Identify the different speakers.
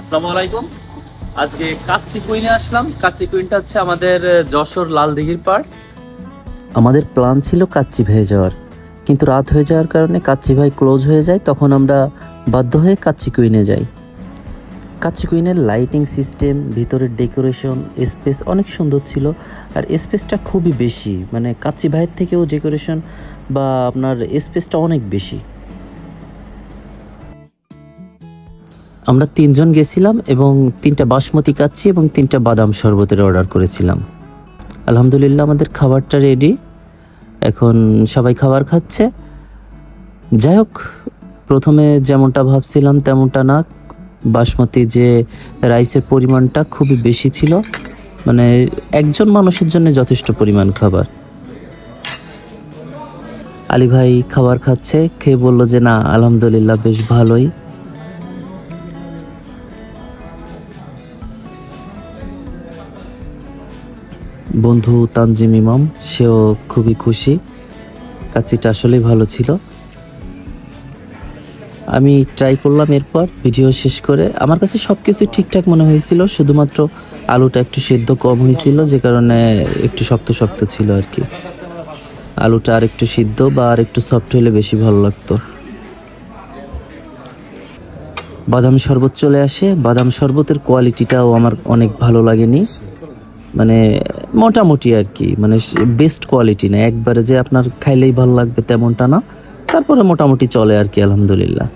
Speaker 1: আসসালামু আলাইকুম। আজকে কাচ্চি কুইনে আসলাম। কাচ্চি কুইনটা হচ্ছে আমাদের যশোর লালদিঘির পাড়।
Speaker 2: আমাদের প্ল্যান ছিল কাচ্চি ভাই যাওয়ার, কিন্তু রাত হয়ে যাওয়ার কারণে কাচ্চি ভাই ক্লোজ হয়ে যায়। তখন আমরা বাধ্য হয়ে কাচ্চি কুইনে যাই। কাচ্চি কুইনের লাইটিং সিস্টেম, ভিতরের ডেকোরেশন, স্পেস অনেক সুন্দর ছিল। আর স্পেসটা খুবই বেশি, মানে কাচ্চি ভাইয়ের থেকেও ডেকোরেশন বা আপনার স্পেসটা অনেক বেশি। আমরা 3 জন গেছিলাম এবং 3টা বাসমতি কাচ্চি এবং 3টা বাদাম শরবতের অর্ডার করেছিলাম। আলহামদুলিল্লাহ আমাদের খাবারটা রেডি। এখন সবাই খাবার খাচ্ছে। যাই হোক, প্রথমে যেমনটা ভাবছিলাম তেমনটা না। বাসমতি যে রাইসের পরিমাণটা খুবই বেশি ছিল, মানে একজন মানুষের জন্য যথেষ্ট পরিমাণ খাবার। আলী ভাই খাবার খাচ্ছে, খেয়ে বলল যে না আলহামদুলিল্লাহ বেশ ভালোই। বন্ধু তানজিম ইমাম, সেও খুবই খুশি। কাচ্চিটা আসলেই ভালো ছিল। আমি ট্রাই করলাম, এরপর ভিডিও শেষ করে আমার কাছে সব কিছুই ঠিকঠাক মনে হয়েছিল, শুধুমাত্র আলুটা একটু সেদ্ধ কম হয়েছিল, যে কারণে একটু শক্ত শক্ত ছিল আর কি। আলুটা আর একটু সিদ্ধ বা আর একটু সফট হলে বেশি ভালো লাগতো। বাদাম শরবত চলে আসে। বাদাম শরবতের কোয়ালিটিটাও আমার অনেক ভালো লাগেনি, মানে মোটামুটি আর কি, মানে বেস্ট কোয়ালিটি না, একবারে যে আপনার খাইলেই ভালো লাগবে তেমনটা না, তারপরে মোটামুটি চলে আর কি, আলহামদুলিল্লাহ।